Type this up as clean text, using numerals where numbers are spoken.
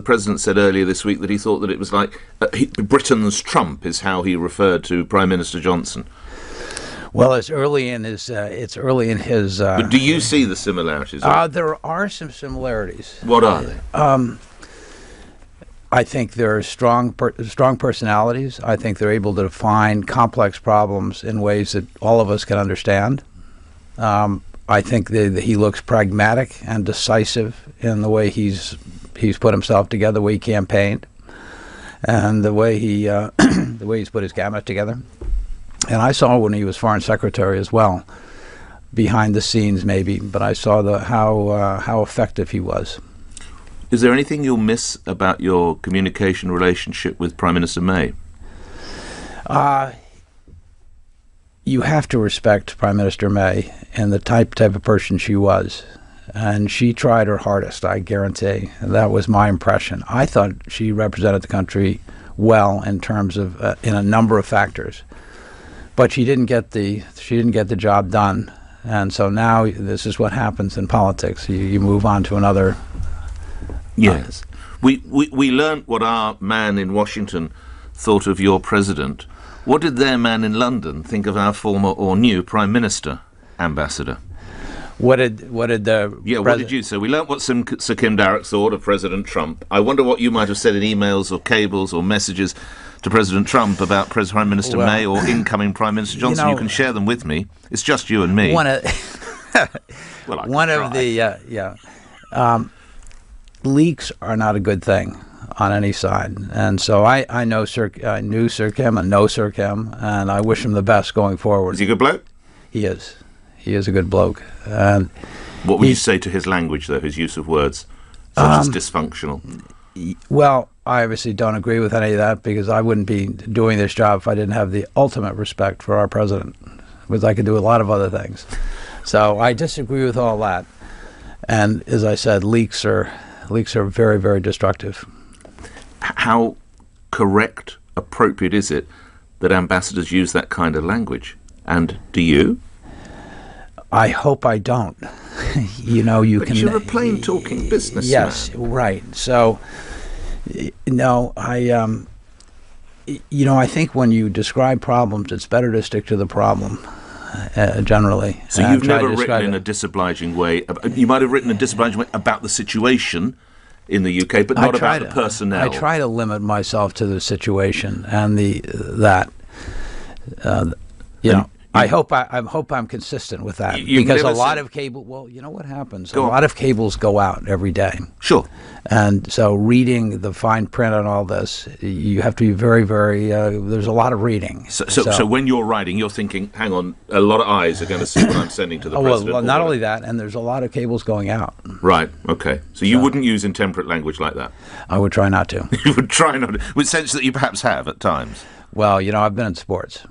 President said earlier this week that he thought that it was like Britain's Trump is how he referred to Prime Minister Johnson. Well, it's early in his. But do you see the similarities? There are some similarities. What are they? I think they're strong personalities. I think they're able to define complex problems in ways that all of us can understand. I think that he looks pragmatic and decisive in the way he's put himself together, the way he campaigned, and the way he's put his cabinet together. And I saw when he was Foreign Secretary as well, behind the scenes maybe, but I saw how effective he was. Is there anything you'll miss about your communication relationship with Prime Minister May? You have to respect Prime Minister May and the type of person she was. And she tried her hardest, I guarantee. That was my impression. I thought she represented the country well in terms of in a number of factors. But she didn't get the job done. And so now this is what happens in politics. You move on to another. Yes. We learned what our man in Washington thought of your president. What did their man in London think of our former or new Prime Minister, Ambassador? What did the what did you say? We learnt what Sir Kim Darroch thought of President Trump. I wonder what you might have said in emails or cables or messages to President Trump about Prime Minister May or incoming Prime Minister Johnson. You can share them with me. It's just you and me. Leaks are not a good thing on any side, and so I knew Sir Kim and know Sir Kim, and I wish him the best going forward. Is he a good bloke? He is. He is a good bloke. And what would you say to his language, though, his use of words, such as dysfunctional? Well, I obviously don't agree with any of that, because I wouldn't be doing this job if I didn't have the ultimate respect for our president, because I could do a lot of other things. So I disagree with all that. And as I said, leaks are very, very destructive. How correct, appropriate is it that ambassadors use that kind of language? And do you? I hope I don't. But you're a plain talking businessman. Yes, right. So, no, I think when you describe problems, it's better to stick to the problem. Generally. So you've never written in a disobliging way. You might have written in a disobliging way about the situation in the UK, but not about the personnel. I try to limit myself to the situation and I hope I'm consistent with that, because a lot of cable. Well, you know what happens? A lot of cables go out every day. Sure. And so reading the fine print on all this, you have to be very, very. There's a lot of reading. So when you're writing, you're thinking, "Hang on, a lot of eyes are going to see what I'm sending to the president." Well, not only that, and there's a lot of cables going out. Right. Okay. So you wouldn't use intemperate language like that. I would try not to. You would try not to, with sense that you perhaps have at times. Well, I've been in sports.